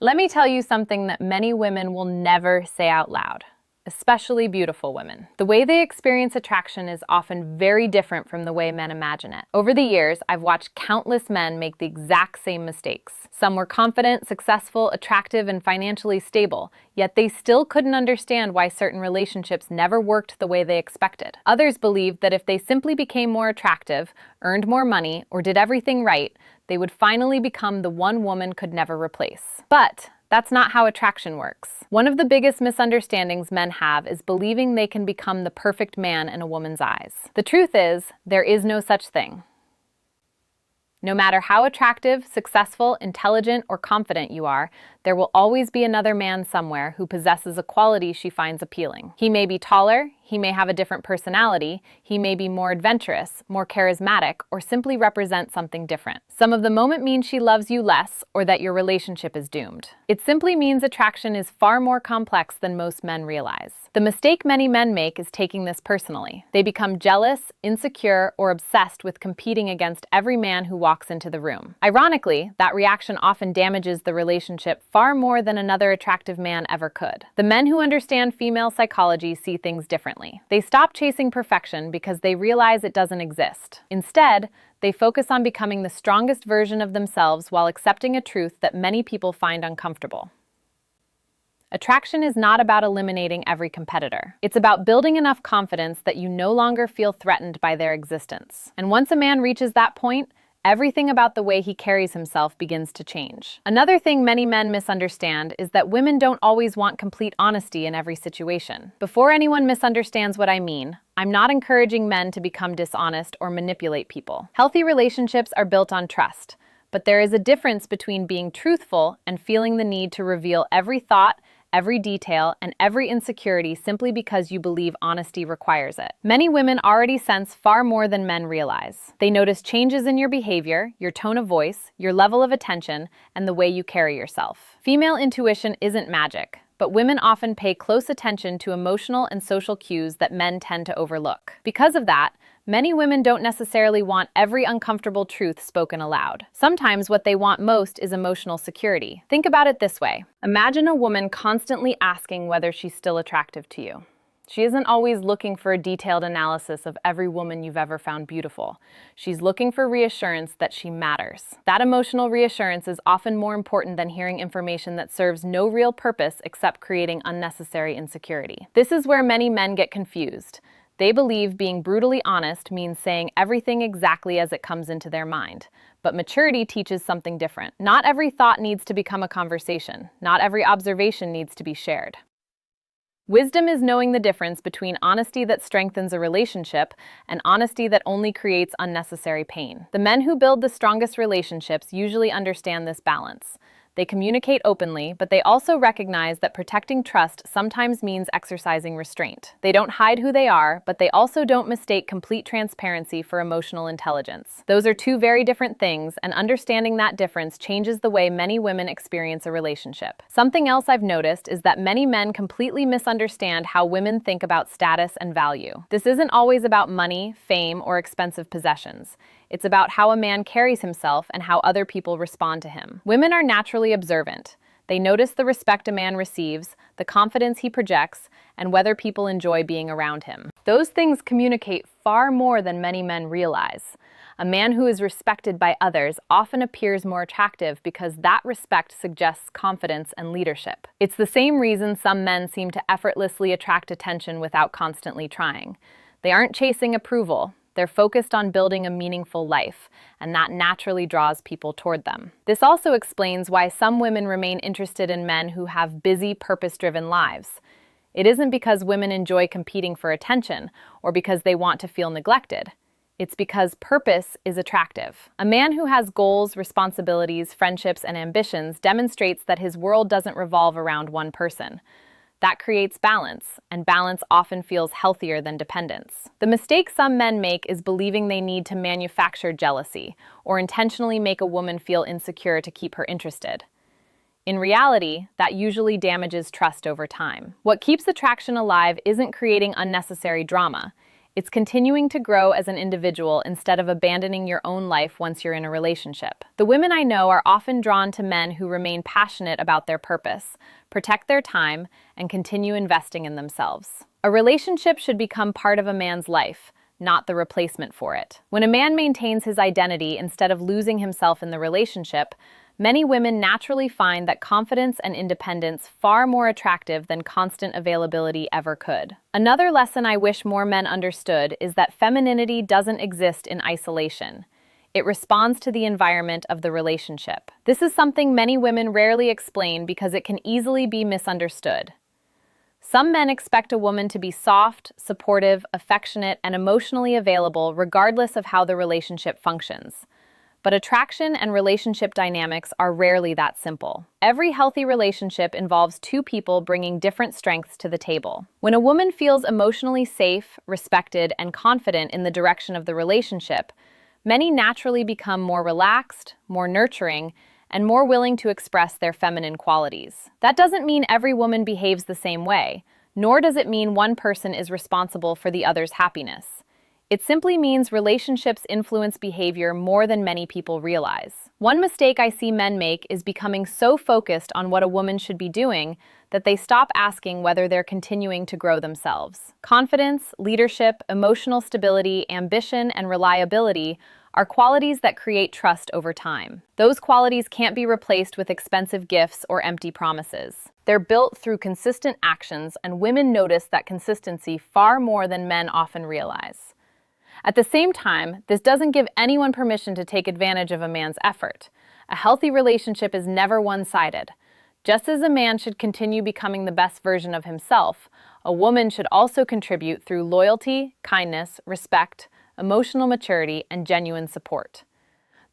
Let me tell you something that many women will never say out loud, especially beautiful women. The way they experience attraction is often very different from the way men imagine it. Over the years, I've watched countless men make the exact same mistakes. Some were confident, successful, attractive, and financially stable, yet they still couldn't understand why certain relationships never worked the way they expected. Others believed that if they simply became more attractive, earned more money, or did everything right, they would finally become the one woman could never replace. But that's not how attraction works. One of the biggest misunderstandings men have is believing they can become the perfect man in a woman's eyes. The truth is, there is no such thing. No matter how attractive, successful, intelligent, or confident you are, there will always be another man somewhere who possesses a quality she finds appealing. He may be taller, he may have a different personality, he may be more adventurous, more charismatic, or simply represent something different. Some of the moment means she loves you less or that your relationship is doomed. It simply means attraction is far more complex than most men realize. The mistake many men make is taking this personally. They become jealous, insecure, or obsessed with competing against every man who walks into the room. Ironically, that reaction often damages the relationship far more than another attractive man ever could. The men who understand female psychology see things differently. They stop chasing perfection because they realize it doesn't exist. Instead, they focus on becoming the strongest version of themselves while accepting a truth that many people find uncomfortable. Attraction is not about eliminating every competitor. It's about building enough confidence that you no longer feel threatened by their existence. And once a man reaches that point, everything about the way he carries himself begins to change. Another thing many men misunderstand is that women don't always want complete honesty in every situation. Before anyone misunderstands what I mean, I'm not encouraging men to become dishonest or manipulate people. Healthy relationships are built on trust, but there is a difference between being truthful and feeling the need to reveal every thought, every detail, and every insecurity simply because you believe honesty requires it. Many women already sense far more than men realize. They notice changes in your behavior, your tone of voice, your level of attention, and the way you carry yourself. Female intuition isn't magic, but women often pay close attention to emotional and social cues that men tend to overlook. Because of that, many women don't necessarily want every uncomfortable truth spoken aloud. Sometimes what they want most is emotional security. Think about it this way. Imagine a woman constantly asking whether she's still attractive to you. She isn't always looking for a detailed analysis of every woman you've ever found beautiful. She's looking for reassurance that she matters. That emotional reassurance is often more important than hearing information that serves no real purpose except creating unnecessary insecurity. This is where many men get confused. They believe being brutally honest means saying everything exactly as it comes into their mind. But maturity teaches something different. Not every thought needs to become a conversation. Not every observation needs to be shared. Wisdom is knowing the difference between honesty that strengthens a relationship and honesty that only creates unnecessary pain. The men who build the strongest relationships usually understand this balance. They communicate openly, but they also recognize that protecting trust sometimes means exercising restraint. They don't hide who they are, but they also don't mistake complete transparency for emotional intelligence. Those are two very different things, and understanding that difference changes the way many women experience a relationship. Something else I've noticed is that many men completely misunderstand how women think about status and value. This isn't always about money, fame, or expensive possessions. It's about how a man carries himself and how other people respond to him. Women are naturally observant. They notice the respect a man receives, the confidence he projects, and whether people enjoy being around him. Those things communicate far more than many men realize. A man who is respected by others often appears more attractive because that respect suggests confidence and leadership. It's the same reason some men seem to effortlessly attract attention without constantly trying. They aren't chasing approval. They're focused on building a meaningful life, and that naturally draws people toward them. This also explains why some women remain interested in men who have busy, purpose-driven lives. It isn't because women enjoy competing for attention or because they want to feel neglected. It's because purpose is attractive. A man who has goals, responsibilities, friendships, and ambitions demonstrates that his world doesn't revolve around one person. That creates balance, and balance often feels healthier than dependence. The mistake some men make is believing they need to manufacture jealousy or intentionally make a woman feel insecure to keep her interested. In reality, that usually damages trust over time. What keeps attraction alive isn't creating unnecessary drama. It's continuing to grow as an individual instead of abandoning your own life once you're in a relationship. The women I know are often drawn to men who remain passionate about their purpose, protect their time, and continue investing in themselves. A relationship should become part of a man's life, not the replacement for it. When a man maintains his identity instead of losing himself in the relationship, many women naturally find that confidence and independence far more attractive than constant availability ever could. Another lesson I wish more men understood is that femininity doesn't exist in isolation. It responds to the environment of the relationship. This is something many women rarely explain because it can easily be misunderstood. Some men expect a woman to be soft, supportive, affectionate, and emotionally available regardless of how the relationship functions. But attraction and relationship dynamics are rarely that simple. Every healthy relationship involves two people bringing different strengths to the table. When a woman feels emotionally safe, respected, and confident in the direction of the relationship, many naturally become more relaxed, more nurturing, and more willing to express their feminine qualities. That doesn't mean every woman behaves the same way, nor does it mean one person is responsible for the other's happiness. It simply means relationships influence behavior more than many people realize. One mistake I see men make is becoming so focused on what a woman should be doing that they stop asking whether they're continuing to grow themselves. Confidence, leadership, emotional stability, ambition, and reliability are qualities that create trust over time. Those qualities can't be replaced with expensive gifts or empty promises. They're built through consistent actions, and women notice that consistency far more than men often realize. At the same time, this doesn't give anyone permission to take advantage of a man's effort. A healthy relationship is never one-sided. Just as a man should continue becoming the best version of himself, a woman should also contribute through loyalty, kindness, respect, emotional maturity, and genuine support.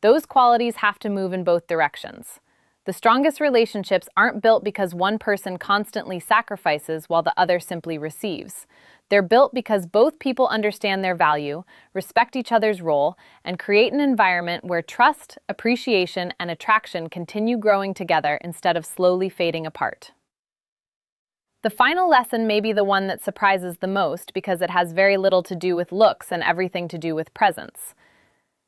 Those qualities have to move in both directions. The strongest relationships aren't built because one person constantly sacrifices while the other simply receives. They're built because both people understand their value, respect each other's role, and create an environment where trust, appreciation, and attraction continue growing together instead of slowly fading apart. The final lesson may be the one that surprises the most because it has very little to do with looks and everything to do with presence.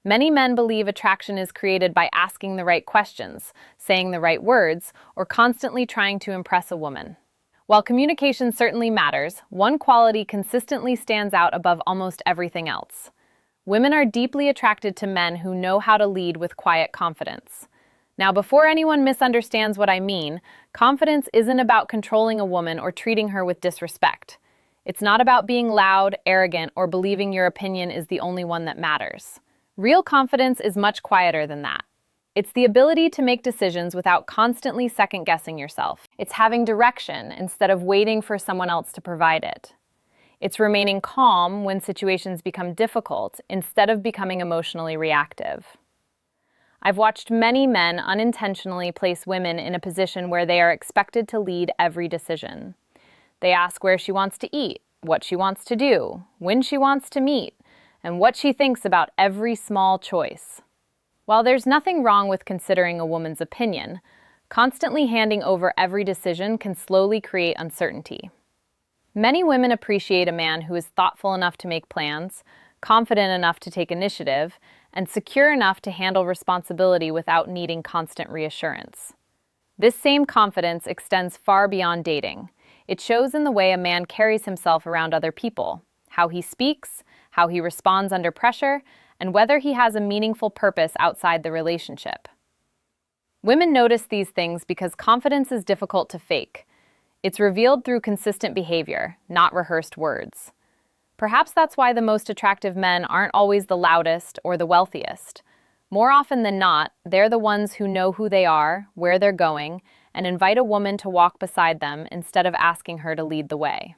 Many men believe attraction is created by asking the right questions, saying the right words, or constantly trying to impress a woman. While communication certainly matters, one quality consistently stands out above almost everything else. Women are deeply attracted to men who know how to lead with quiet confidence. Now, before anyone misunderstands what I mean, confidence isn't about controlling a woman or treating her with disrespect. It's not about being loud, arrogant, or believing your opinion is the only one that matters. Real confidence is much quieter than that. It's the ability to make decisions without constantly second-guessing yourself. It's having direction instead of waiting for someone else to provide it. It's remaining calm when situations become difficult instead of becoming emotionally reactive. I've watched many men unintentionally place women in a position where they are expected to lead every decision. They ask where she wants to eat, what she wants to do, when she wants to meet, and what she thinks about every small choice. While there's nothing wrong with considering a woman's opinion, constantly handing over every decision can slowly create uncertainty. Many women appreciate a man who is thoughtful enough to make plans, confident enough to take initiative, and secure enough to handle responsibility without needing constant reassurance. This same confidence extends far beyond dating. It shows in the way a man carries himself around other people, how he speaks, how he responds under pressure, and whether he has a meaningful purpose outside the relationship. Women notice these things because confidence is difficult to fake. It's revealed through consistent behavior, not rehearsed words. Perhaps that's why the most attractive men aren't always the loudest or the wealthiest. More often than not, they're the ones who know who they are, where they're going, and invite a woman to walk beside them instead of asking her to lead the way.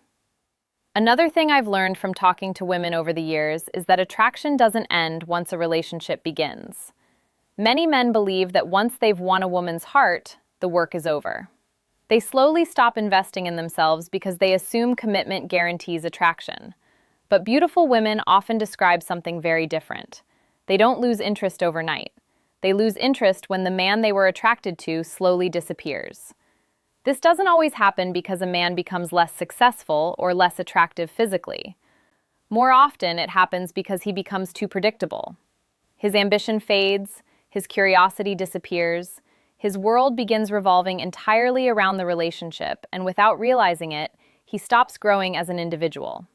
Another thing I've learned from talking to women over the years is that attraction doesn't end once a relationship begins. Many men believe that once they've won a woman's heart, the work is over. They slowly stop investing in themselves because they assume commitment guarantees attraction. But beautiful women often describe something very different. They don't lose interest overnight. They lose interest when the man they were attracted to slowly disappears. This doesn't always happen because a man becomes less successful or less attractive physically. More often, it happens because he becomes too predictable. His ambition fades, his curiosity disappears, his world begins revolving entirely around the relationship, and without realizing it, he stops growing as an individual.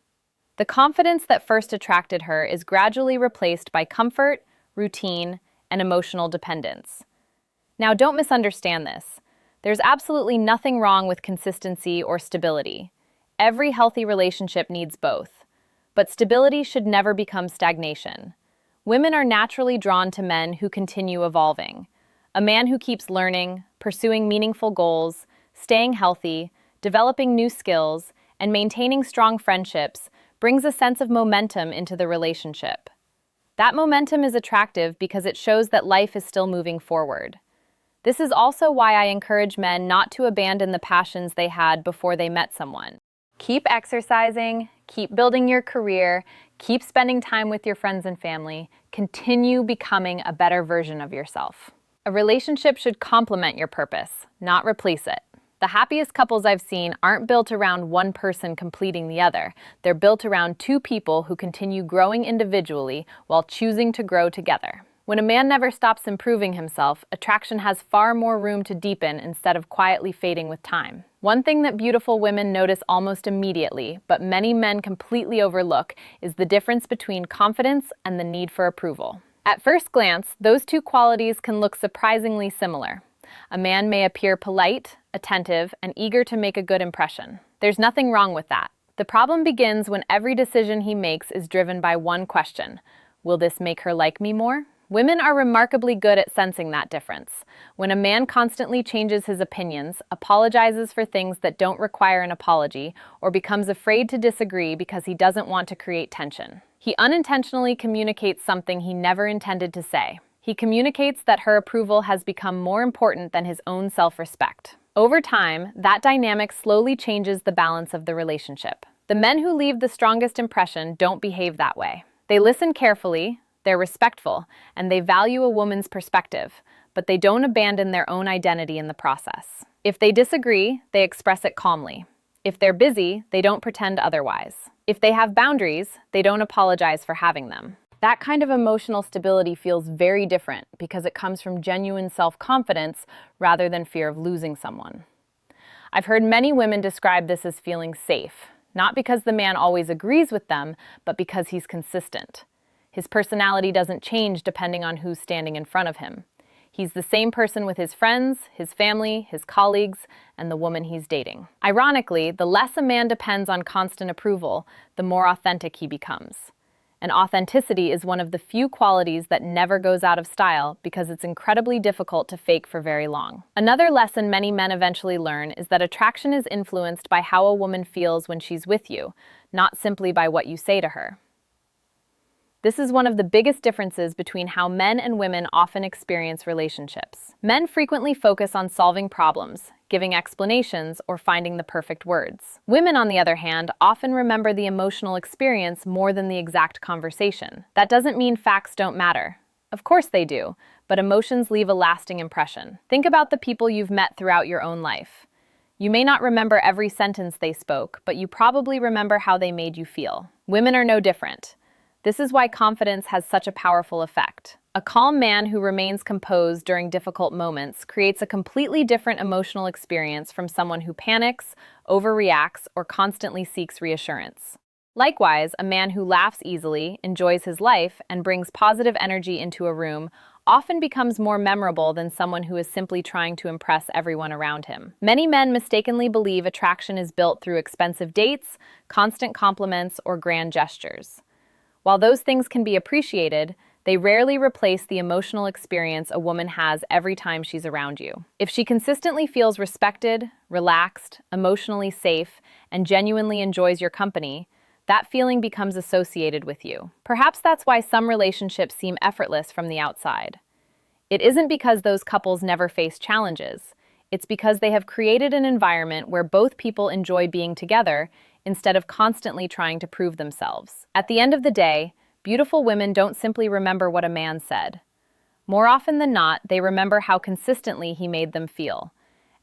The confidence that first attracted her is gradually replaced by comfort, routine, and emotional dependence. Now, don't misunderstand this. There's absolutely nothing wrong with consistency or stability. Every healthy relationship needs both. But stability should never become stagnation. Women are naturally drawn to men who continue evolving. A man who keeps learning, pursuing meaningful goals, staying healthy, developing new skills, and maintaining strong friendships brings a sense of momentum into the relationship. That momentum is attractive because it shows that life is still moving forward. This is also why I encourage men not to abandon the passions they had before they met someone. Keep exercising, keep building your career, keep spending time with your friends and family, continue becoming a better version of yourself. A relationship should complement your purpose, not replace it. The happiest couples I've seen aren't built around one person completing the other. They're built around two people who continue growing individually while choosing to grow together. When a man never stops improving himself, attraction has far more room to deepen instead of quietly fading with time. One thing that beautiful women notice almost immediately, but many men completely overlook, is the difference between confidence and the need for approval. At first glance, those two qualities can look surprisingly similar. A man may appear polite, attentive, and eager to make a good impression. There's nothing wrong with that. The problem begins when every decision he makes is driven by one question: will this make her like me more? Women are remarkably good at sensing that difference. When a man constantly changes his opinions, apologizes for things that don't require an apology, or becomes afraid to disagree because he doesn't want to create tension, he unintentionally communicates something he never intended to say. He communicates that her approval has become more important than his own self-respect. Over time, that dynamic slowly changes the balance of the relationship. The men who leave the strongest impression don't behave that way. They listen carefully, they're respectful, and they value a woman's perspective, but they don't abandon their own identity in the process. If they disagree, they express it calmly. If they're busy, they don't pretend otherwise. If they have boundaries, they don't apologize for having them. That kind of emotional stability feels very different because it comes from genuine self-confidence rather than fear of losing someone. I've heard many women describe this as feeling safe, not because the man always agrees with them, but because he's consistent. His personality doesn't change depending on who's standing in front of him. He's the same person with his friends, his family, his colleagues, and the woman he's dating. Ironically, the less a man depends on constant approval, the more authentic he becomes. And authenticity is one of the few qualities that never goes out of style because it's incredibly difficult to fake for very long. Another lesson many men eventually learn is that attraction is influenced by how a woman feels when she's with you, not simply by what you say to her. This is one of the biggest differences between how men and women often experience relationships. Men frequently focus on solving problems, giving explanations, or finding the perfect words. Women, on the other hand, often remember the emotional experience more than the exact conversation. That doesn't mean facts don't matter. Of course they do, but emotions leave a lasting impression. Think about the people you've met throughout your own life. You may not remember every sentence they spoke, but you probably remember how they made you feel. Women are no different. This is why confidence has such a powerful effect. A calm man who remains composed during difficult moments creates a completely different emotional experience from someone who panics, overreacts, or constantly seeks reassurance. Likewise, a man who laughs easily, enjoys his life, and brings positive energy into a room often becomes more memorable than someone who is simply trying to impress everyone around him. Many men mistakenly believe attraction is built through expensive dates, constant compliments, or grand gestures. While those things can be appreciated, they rarely replace the emotional experience a woman has every time she's around you. If she consistently feels respected, relaxed, emotionally safe, and genuinely enjoys your company, that feeling becomes associated with you. Perhaps that's why some relationships seem effortless from the outside. It isn't because those couples never face challenges. It's because they have created an environment where both people enjoy being together instead of constantly trying to prove themselves. At the end of the day, beautiful women don't simply remember what a man said. More often than not, they remember how consistently he made them feel.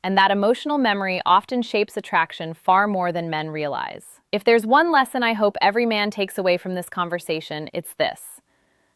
and that emotional memory often shapes attraction far more than men realize. If there's one lesson I hope every man takes away from this conversation, it's this.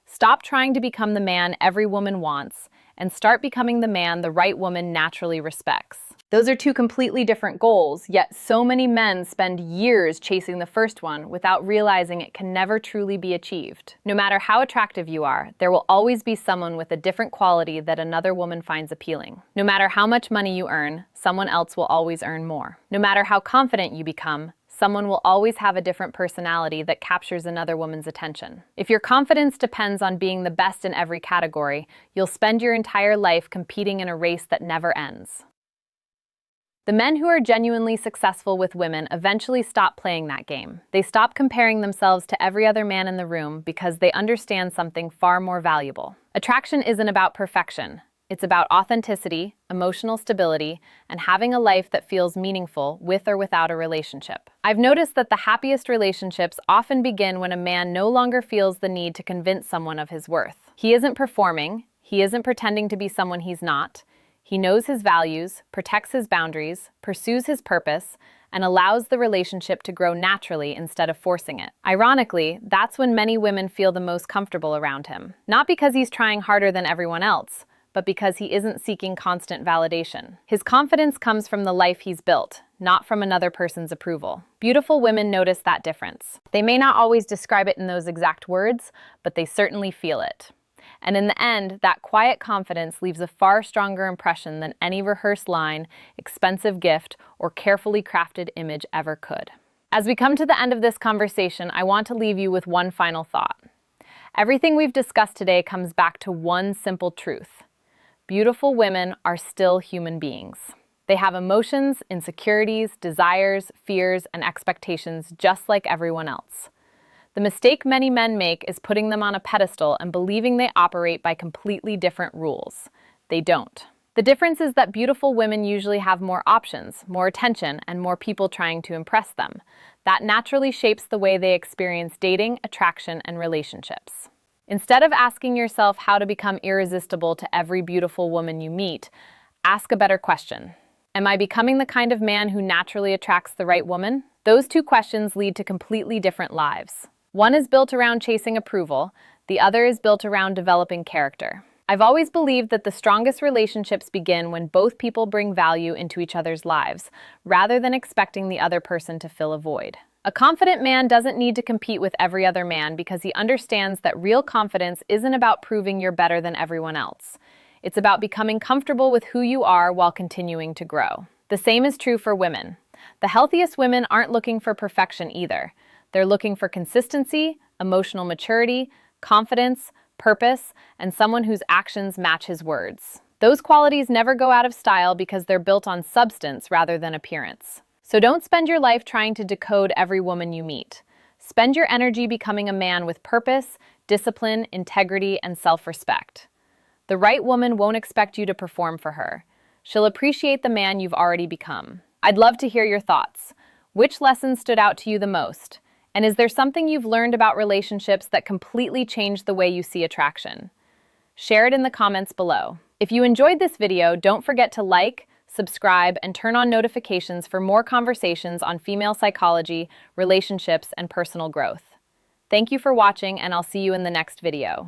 Stop trying to become the man every woman wants, and start becoming the man the right woman naturally respects. Those are two completely different goals, yet so many men spend years chasing the first one without realizing it can never truly be achieved. No matter how attractive you are, there will always be someone with a different quality that another woman finds appealing. No matter how much money you earn, someone else will always earn more. No matter how confident you become, someone will always have a different personality that captures another woman's attention. If your confidence depends on being the best in every category, you'll spend your entire life competing in a race that never ends. The men who are genuinely successful with women eventually stop playing that game. They stop comparing themselves to every other man in the room because they understand something far more valuable. Attraction isn't about perfection. It's about authenticity, emotional stability, and having a life that feels meaningful with or without a relationship. I've noticed that the happiest relationships often begin when a man no longer feels the need to convince someone of his worth. He isn't performing, he isn't pretending to be someone he's not. He knows his values, protects his boundaries, pursues his purpose, and allows the relationship to grow naturally instead of forcing it. Ironically, that's when many women feel the most comfortable around him. Not because he's trying harder than everyone else, but because he isn't seeking constant validation. His confidence comes from the life he's built, not from another person's approval. Beautiful women notice that difference. They may not always describe it in those exact words, but they certainly feel it. And in the end, that quiet confidence leaves a far stronger impression than any rehearsed line, expensive gift, or carefully crafted image ever could. As we come to the end of this conversation, I want to leave you with one final thought. Everything we've discussed today comes back to one simple truth. Beautiful women are still human beings. They have emotions, insecurities, desires, fears, and expectations just like everyone else. The mistake many men make is putting them on a pedestal and believing they operate by completely different rules. They don't. The difference is that beautiful women usually have more options, more attention, and more people trying to impress them. That naturally shapes the way they experience dating, attraction, and relationships. Instead of asking yourself how to become irresistible to every beautiful woman you meet, ask a better question. Am I becoming the kind of man who naturally attracts the right woman? Those two questions lead to completely different lives. One is built around chasing approval, the other is built around developing character. I've always believed that the strongest relationships begin when both people bring value into each other's lives, rather than expecting the other person to fill a void. A confident man doesn't need to compete with every other man because he understands that real confidence isn't about proving you're better than everyone else. It's about becoming comfortable with who you are while continuing to grow. The same is true for women. The healthiest women aren't looking for perfection either. They're looking for consistency, emotional maturity, confidence, purpose, and someone whose actions match his words. Those qualities never go out of style because they're built on substance rather than appearance. So don't spend your life trying to decode every woman you meet. Spend your energy becoming a man with purpose, discipline, integrity, and self-respect. The right woman won't expect you to perform for her. She'll appreciate the man you've already become. I'd love to hear your thoughts. Which lesson stood out to you the most? And is there something you've learned about relationships that completely changed the way you see attraction? Share it in the comments below. If you enjoyed this video, don't forget to like, subscribe, and turn on notifications for more conversations on female psychology, relationships, and personal growth. Thank you for watching, and I'll see you in the next video.